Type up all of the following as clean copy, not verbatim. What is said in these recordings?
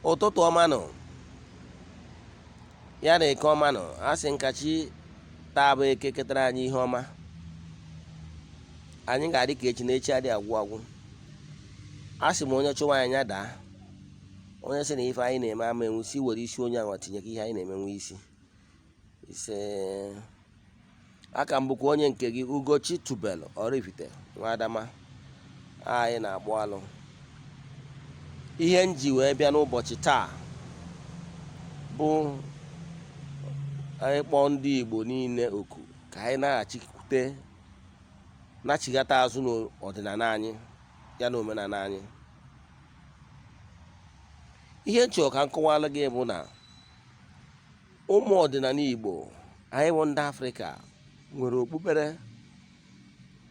ụtụtụ ọma nọ ya na eke ọma nọ asị nkachi taa bụ eke ketara anyị ihe ọma anyị ga-adị ka echi na echi adị agwụ agwụ asị m onye chụwa anyị ya daa onye sị na ife anyị na-eme ama enwusi were isi onye anwa tinye ka ihe anyị na-eme nwe isi ise aka m bụkwa onye nke gị Ugochi tubelu Oraifite Nwa Adama anyị na-agbụ alụ ihe m ji wee bịa n'ụbọchị taa bụ anyị kpọọ ndị Igbo niile oku ka anyị na-achịkwute nachigata azụ n'ọdịnala anyị ya na omenala anyị. Ihe nchọ ka nkọwalụ gị bụ na ụmụ ọdịnala Igbo anyị bụ ndị Afrịka nwere okpukpere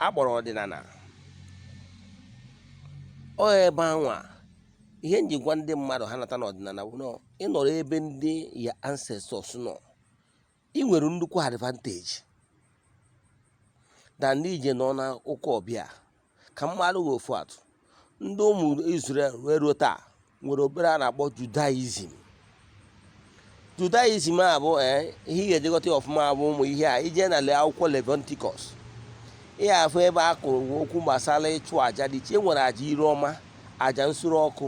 akpọrọ ọdịnala. Ọ ebe anwa ihe njikwa ndị mmadụ ha nata n'ọdịnala bụ na ịnọrọ ebe ndị ya ancestors nọ ị nwere nnukwu advantage na ndị ije nọ na ụka ọbịa. Ka mmadụ gị ofu atụ ndị ụmụ Israel wee ruo taa nwere obere a na-akpọ Judaism a bụ ihe ị ga-ejegọta ọfụma bụ ụmụ ihe a ije na lee akwụkwọ Leviticus ihe afọ ebe a kụrụ okwu gbasara ịchụ àjà dị iche. Enwere àjà ire ọma, àjà nsure ọkụ,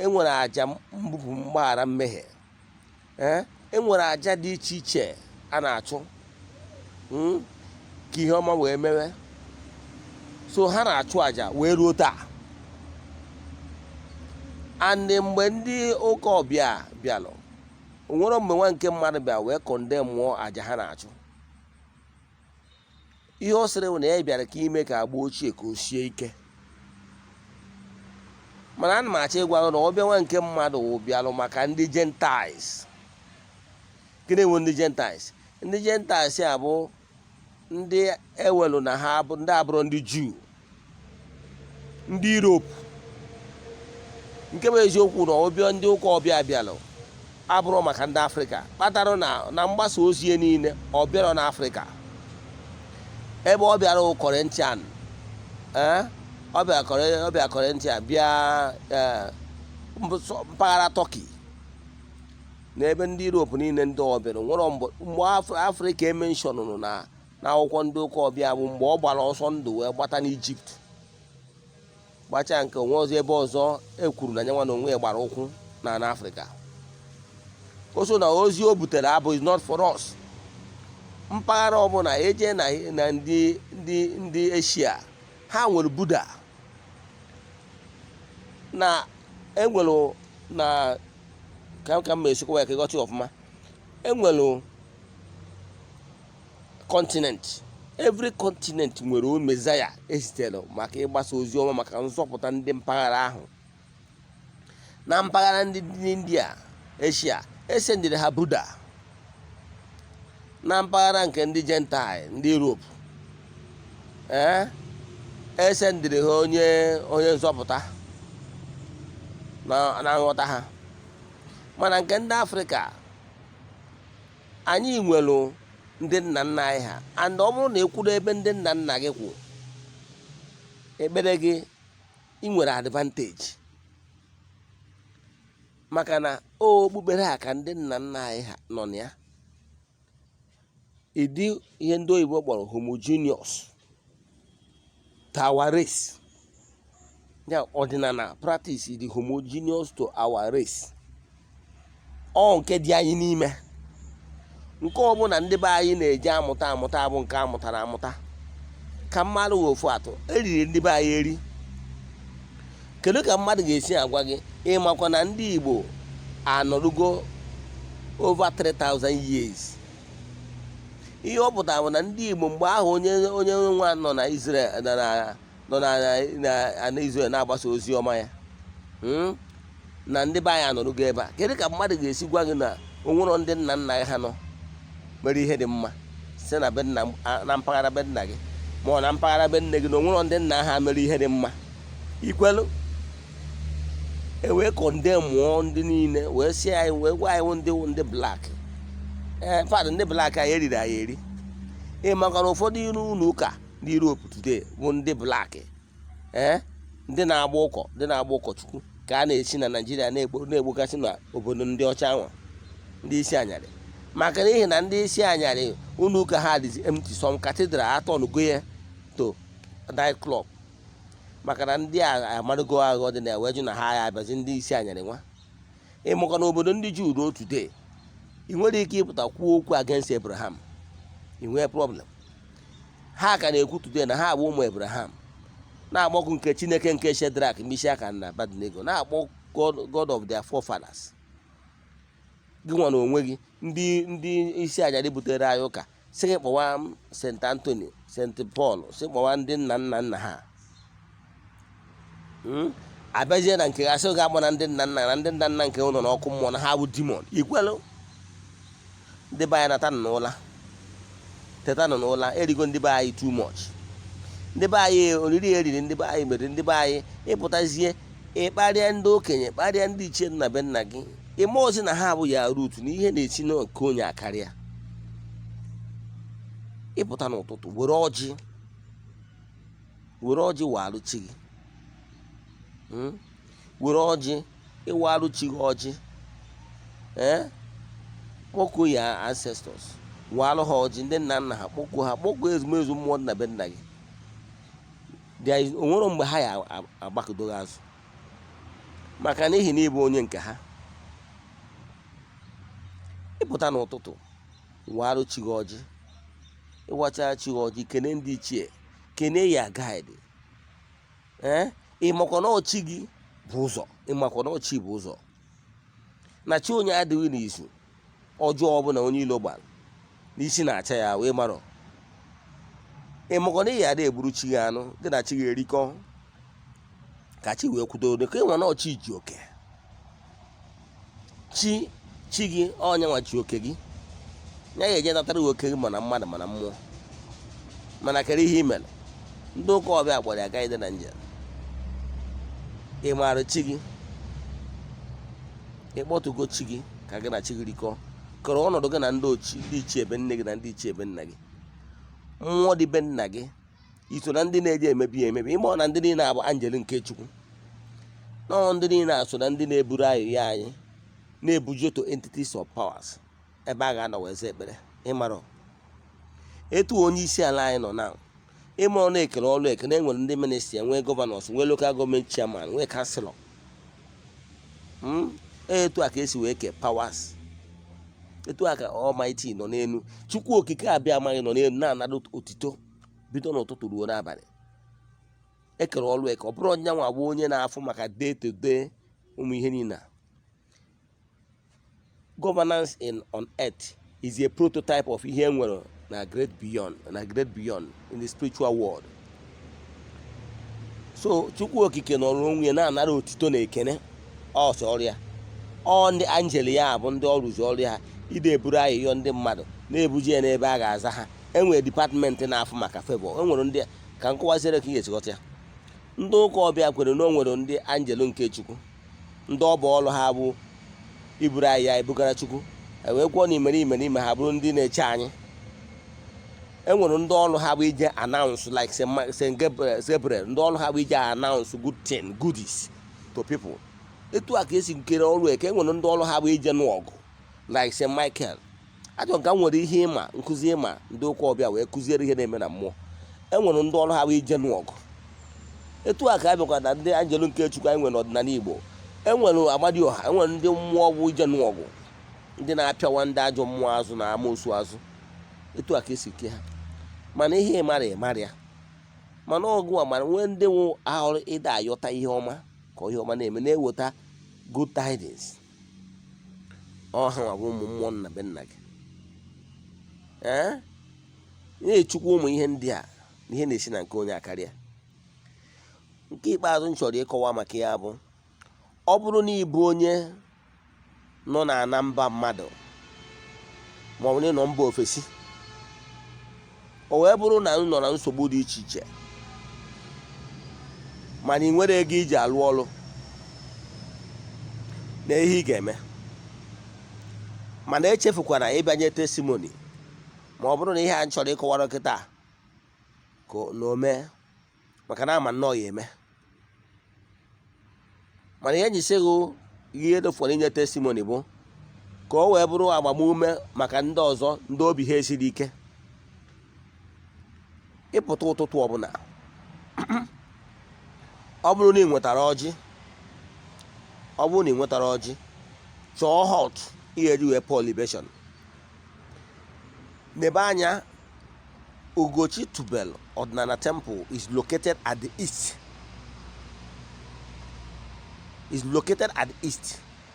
enwere àjà mbupụ mgbaghara mmehie, enwere àjà dị iche iche a na-achụ ka ihe ọma wee mewe. So ha na-achụ àjà wee ruo taa. And mgbe ndị ụka ọbịa bịalụ onwere mgbe nwa nke mmadụ bịa wee kọndem mụọ àjà ha na-achụ. Ihe ọ sịrị bụ na ya bịara ka ime ka agba ochie ka o sie ike. Mana ana m achọ ịgwa gị na ọbịa nwa nke mmadụ bịalụ maka ndị Gentiles. Gịnị bụ ndị Gentiles? Ndị Gentiles a bụ ndị ewelu na ha bụ ndị abụrụ ndị Jew, ndị Europe. Nke bụ eziokwu na ọbịa ndị ụka ọbịa bịalụ abụrụ maka ndị Afrịka kpatara na mgbasa ozi niile ọ bịara n'Afrịka. Ebe ọ bịara Kọrentian ọ bịa Kọrentian bịa mpaghara Turkey na ebe ndị Europe niile ndị ọbịara nwere mgbe Afrịka emenshọnụrụ na akwụkwọ ndị ụka ọbịa bụ mgbe ọ gbara ọsọ ndụ wee gbata n'Ijipt gbacha nke onwe ọzọ ebe ọzọ ekwuru na nyanwa na onwe ya gbara ụkwụ na Afrịka. O so na ozi o butere abụ is not for us. Mpaghara ọbụla eje na ndị Eshia ha nwere Buddha na enwere na ka m esikwa ya ka ịghọta ọfụma. Enwere continent, every continent nwere Mezaya esitere maka ịgbasa ozi ọma maka nzọpụta ndị mpaghara ahụ. Na mpaghara ndị India, Asia esendịrị ha Buddha. Na mpaghara nke ndị Gentile, ndị Europe esendịrị ha onye nzọpụta na nghọta ha. Mana nke ndị Afrịka anyị nwere ndị nna nna anyị ha. And ọ bụrụ na ekwuru ebe ndị nna nna gị kwụ ekpere gị ị nwere advantage maka na okpukpere a ka ndị nna nna anyị ha nọ na ya. Ịdị ihe ndị oyibo kpọrọ homogeneous to our race. Ya ọdịnala practice dị homogeneous to our race. Ọ nke dị anyị n'ime. Nke ọbụla ndị be anyị na-eji amụta bụ nke amụtara amụta. Ka mmadụ ofu atụ eriri ndị be anyị eri. Kedu ka mmadụ ga-esi agwa gị ịmakwa na ndị Igbo anọrugo over 3000 years. Ihe ọ pụtara bụ na ndị Igbo mgbe ahụ onye nwa nọ na Israel nọ na Israel na-agbasa ozi ọma ya na ndị be anyị anọrugo ebe a. Kedu ka mmadụ ga-esi gwa gị na onwero ndị nna nna ha nọ mere ihe dị mma site na mpaghara be nna gị ma ọ na mpaghara be nne gị na onwero ndị nna ha mere ihe dị mma? Ikwelu ewee kọndem mụọ ndị niile wee si anyị wee gwa anyị ndị black. Fadụ ndị black anyị eriri anyị eri. Maka na ụfọdụ iru ụlọ ụka ndị Europe today bụ ndị black ndị na-agba ụkọchukwu ka a na-esi na Naịjirịa na-egbugasị na obodo ndị ọcha ahụ ndị isi anyarị, maka n'ihi na ndị isi anyarị ụlọ ụka ha dịzi empty, some cathedral atọn go ya to night club, maka na ndị a amarụgo aghọ dị na eweju na ha ya abịazi ndị isi anyarị nwa. Ịmụkọ na obodo ndị Juu ruo today ị nwere ike ịpụta kwuo okwu against Abraham, ị nwee problem. Ha ka na-ekwu today na ha bụ ụmụ Abraham, na-akpọkụ nke Chineke nke Shedrak, Mishak na Abednego, na-akpọ God of their forefathers. Gị nwa na onwe gị ndị isi anyarị butere anyị ụka sị gị kpọwa St. Anthony, St. Paul, sị kpọwa ndị nna nna nna ha, abịazie na nke asị ga agba na ndị nna nna na ndị nna nna nke ụlọ n'ọkụ mmụọ na ha bụ demon. Ikwelu ndị be anyị teta nọ n'ụla erigo ndị be anyị too much. Ndị be anyị oriri eriri ndị be anyị mere ndị be anyị ịpụtazie ịkparịa ndị okenye, kparịa ndị ichie nna be nna gị, ịma ozi na ha bụ ya rut na ihe na-esi n'oke onye akarịa. Ịpụta n'ụtụtụ were ọjị walụ chi gị, were ọjị ịwalụ chi gị ọjị, kpọkuo ya ancestors, walụ ha ọjị, ndị nna nna ha kpọkuo ezumezu mmụọ nna be nna gị. Onwere mgbe ha ya agbakọdo gị azụ, maka n'ihi na ịbụ onye nke ha. Ịpụta n'ụtụtụ walụ chi gị ọjị, ịwacha chi gị ọjị, kene ndị ichie, kene ya gaịdị, ịmakwa na ọchị gị bụ ụzọ, ịmakwa na ọchị bụ ụzọ, na chi onye adịghị n'izu ọjọọ ọbụla onye ilo gbara n'isi na-acha ya wee marọ. Ịmakwa na ị ya ada egburu chi gị anụ gị na chi gị erikọ ka chi wee kwudo ka ịnwa na ọchị ji oke. Chi gị onye nwa ji oke gị, ya ga-eje natara oke gị mana mmadụ mana mmụọ. Mana kere ihe i mere, ndị ụka ọbịa gbara ya gaide na njem. Ị maara chi gị, ịkpọtụgo chi gị ka gị na chi gị rikọ, kọrọ ọnọdụ gị na ndị ichie ebe nne gị na ndị ichie ebe nna gị. Mmụọ dị be nna gị iso na ndị na-eji emebi ịma na ndị niile abụ anjel nke Chukwu, nọọ ndị niile aso na ndị na-eburu ahịhịa anyị, na-ebujo to entities of powers, ebe a ga-anọ wee zaa ekpere. Ịmarọ etu onye isi ala anyị nọ na ịma ọ na-ekere ọrụ ekene, enwere ndị ministri, nwee gọvanọs, nwee lokal gọọmenti chairman, nwee kanselọ. Etu a ka esi wee kee powers, etu a ka Almighty nọ n'elu, Chukwu okike abịa amaghị nọ n'elu na-anara otito bido n'ụtụtụ ruo n'abalị. Ekere ọrụ eke, ọ bụrụ onye nwa bụ onye na-afụ maka day to day ụmụ ihe niile. Governance on earth is a prototype of ihe enwere na great beyond in the spiritual world. So Chukwu okike nọrọ onwe ya na-anara otito na ekene ọsọ ọrịa. Ọ ndị angel ya bụ ndị ọrụzi ọrụ ha ide eburu ahịhịa ndị mmadụ na-ebuji ya n'ebe a ga-aza ha. Enwere dipatmentị na-afụ maka favor. Enwere ndị ka nkọwazire ka ihe esikọta ya. Ndị ụka ọbịa kwere na o nwere ndị angel nke Chukwu, ndị ọ bụ ọrụ ha bụ iburu ahịhịa ebugara Chukwu, wee kwuo na n'ime ha bụrụ ndị na-eche anyị. Enwere ndị ọrụ ha bụ ije announce like St. Gabriel, ndị ọrụ ha bụ ije announce goodies to people. Etu a ka esi nkere ọrụ eke. Enwere ndị ọrụ ha bụ ije n'ọgụ like St. Michael. Ajọ nka nwere ihe ịma nkụzi ịma ndị ụka ọbịa wee kụziere ihe na-eme na mmụọ. Enwere ndị ọrụ ha bụ ije n'ọgụ. Etu a ka abịakwa na ndị anjelu nke Chukwu anyị nwere n'ọdịnala Igbo. Enwere Amadioha, enwere ndị mmụọ bụ ije n'ọgụ, ndị na-apịawa ndị ajọ mmụọ azụ na amoosu azụ. Etu a ka esi ke ha. Mana ihe ịmara ya, mana ọgụ a mara nwee ndị nwe ahụrụ ịda ayọta ihe ọma ka ihe ọma na-eme, na-eweta good tidings. Ọha bụ ụmụ mmụọ nna be nna gị. Na-echukwu ụmụ ihe ndị a na ihe na-esi na nke onye akarịa. Nke ikpeazụ m chọrọ ịkọwa maka ya bụ, ọ bụrụ na ịbụ onye nọ na mba mmadụ ma ọ bụ nọ mba ofesi, o wee bụrụ na nọ na nsogbu dị iche iche, mana ị nwere ego iji alụ ọrụ na ihe ị ga-eme, mana echefukwana ịbanye testimony, ma ọ bụrụ na ihe a chọrọ ịkọwara kịta ka na ome, maka na ama nnọọ ya eme. mana ihe ji sịghị ihe edofọrọ inye testimony bụ ka o wee bụrụ agbamume maka ndị ọzọ ndị obi ha esiri ike. Ịpụta ụtụtụ ọbụla ọ bụrụ na ị nwetara ọjị chọọ hot ihe eji wee pour libation. N'ebe anya, Ugochi tubelu Odinana temple is located at the east.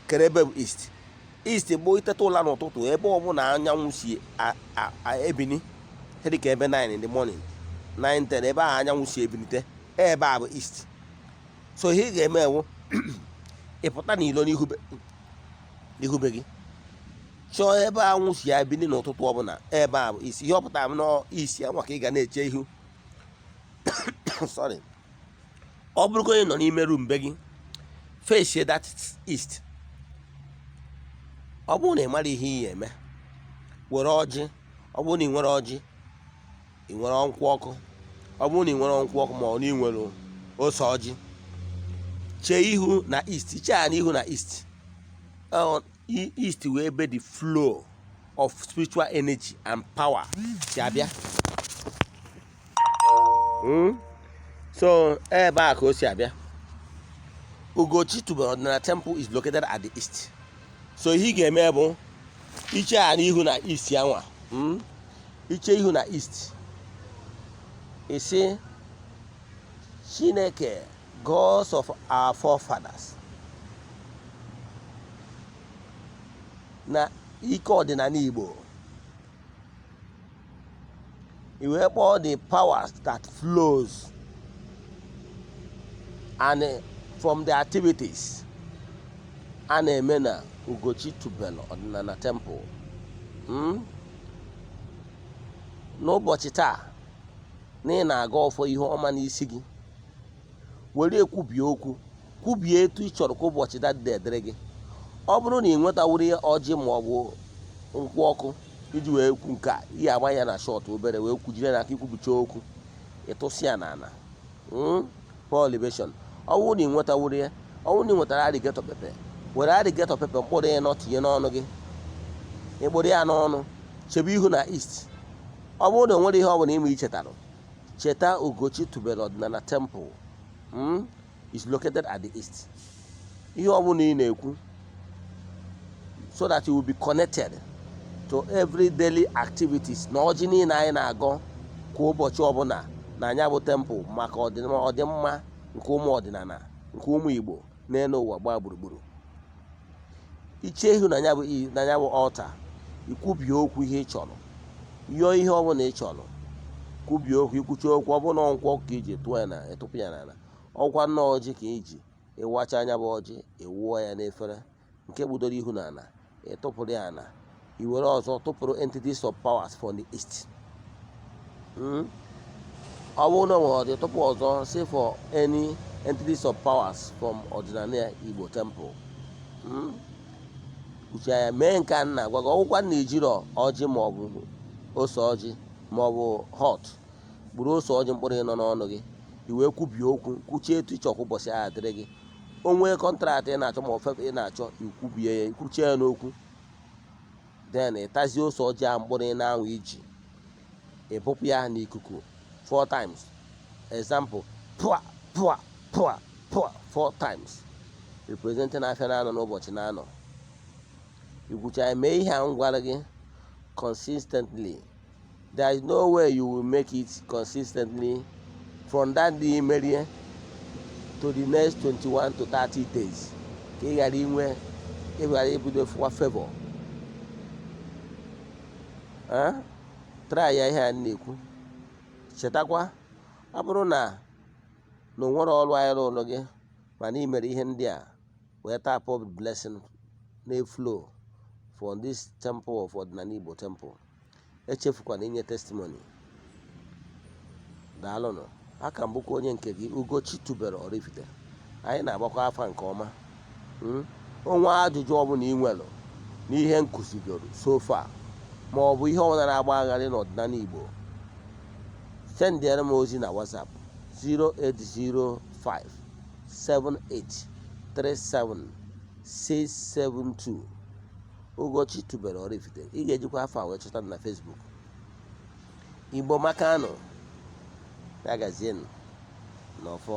Kerebe bụ east. East bụ iteta ụla n'ụtụtụ ebe ọbụla anyanwụ si ebini dịka ebe 9 in the morning 9-10 ebe ahụ anyanwụ si ebinite ebe a bụ east. So ihe ị ga-eme ewu ịpụta n'ilo n'ihu be gị chọọ ebe anwụ si ebini n'ụtụtụ ọbụla ebe a bụ east. Ihe ọpụtara m n'isi anwa ka ị ga na-eche ihu sorry. Ọ bụrụgo onye nọ n'ime room be gị face that east. Ọ bụrụ na ị mara ihe ị ga-eme, were ọjị. Ọ bụrụ na ị nwere ọjị, ị nwere nkwụ ọkụ. Ọ bụrụ na ị nwere nkwụ ọkụ ma ọ na ị nwere ose ọjị, chee ihu na east. Chee n'ihu na east. East wee ebe the flow of spiritual energy and power si abịa. So ebe a ka o si abịa. Ugochi tubelu Odinana temple is located at the east. So ihe ị ga-eme bụ iche n'ihu na east anwa. Iche ihu na east. Isi Chineke, gods of our forefathers, na ike ọdịnala Igbo, i wee kpọọ the powers that flows and from the activities a na-eme na Ugochi tubelu Odinana temple. N'ụbọchị taa na ị na-aga ọfọ ihe ọma n'isi gị, were ekwubie okwu, kwubie etu ị chọrọ ka ụbọchị dịrị gị. Ọ bụrụ na ị nwetawuru ọjị ma ọ bụ nkwụ ọkụ iji wee kwu nke a, ihe agba ya na shọt obere wee kwujire na aka ikwubicha okwu, ịtụsị ya n'ala pour libation. Ọ bụrụ na ị nwetawuru ya, ọ bụrụ na ị nwetara alligator pepper, were alligator pepper mkpụrụ ya tinye n'ọnụ gị, ịkpụrụ ya n'ọnụ, chebe ihu na east. Ọ bụrụ na o nwere ihe ọ bụla ime ichetara, cheta Ugochi tubelu Odinana temple is located at the east. Ihe ọ bụla ị na-ekwu, so that you will be connected to every daily activities na ọjị niile anyị na-agọ kwa ụbọchị ọbụla na anya bụ temple maka ọdịmma nke ụmụ ọdịnala nke ụmụ Igbo n'elu ụwa gbaa gburugburu. Iche ihu na anya bụ altar, ikwubie okwu ihe ị chọrọ, yọọ ihe ọbụla ị chọrọ, kwubie okwu, ikwuchi okwu. Ọ bụrụ na nkwụ ọkụ ka iji tụọ ya na etụpụ ya n'ala, ọkwa nnọọ ọjị ka iji ịwacha anya bụ ọjị, ewuo ya n'efere nke gbudoro ihu n'ala, ịtụpụrụ ya n'ala, iwere ọzọ tụpụrụ entities of powers from the east. Ọ bụrụ na ọ dị tụpụ ọzọ say for any entities of powers from Odinana Igbo temple. Uche ya mee nke a na-agwa gị. Ọgwụkwa na-ejiri ọjị ma ọ bụ ose ọjị ma ọ bụ hot, gburu ose ọjị mkpụrụ ịnọ n'ọnụ gị, iwee kwubie okwu, kwuchie etu ịchọkwa ụbọchị ahụ dịrị gị. O nwee kọntraktị ị na-achọ ma ofefe ị na-achọ, ikwubie ya, ikwuchie ya n'okwu. Then ịtazie ose ọjị ahụ mkpụrụ ị na-anwụ iji, ịbụpụ ya n'ikuku 4 times. Example, pụa pụa pụa pụa 4 times, representing afịa na-anọ n'ụbọchị na-anọ. Ikwucha mee ihe a m gwara gị consistently. There is no way you will make it consistently from that day merie to the next 21 to 30 days ka ị ghara ibido fụwa favor. Try ya ihe a na-ekwu. Chetakwa, ọ bụrụ na o nwere ọrụ anyị n'ụlọ gị mana ị mere ihe ndị a wee tap up blessing na-flow from this temple of Odinana Igbo temple, echefukwana inye testimony. Daalụnụ. Aka m bụkwa onye nke gị, Ugochi tubelu Oraifite. Anyị na-agbakwa afa nke ọma. Onwe ajụjụ ọbụla ị nwere n'ihe nkụzigoro so far ma ọ bụ ihe ọbụla na-agba agharị n'ọdịnala Igbo, sendịara m ozi na WhatsApp 0805 78 37672 Ugochi tubelu Oraifite. Ị ga-ejikwa afọ a wee chọta na Facebook. Igbo makanụ ya gazienụ n'ọfọ.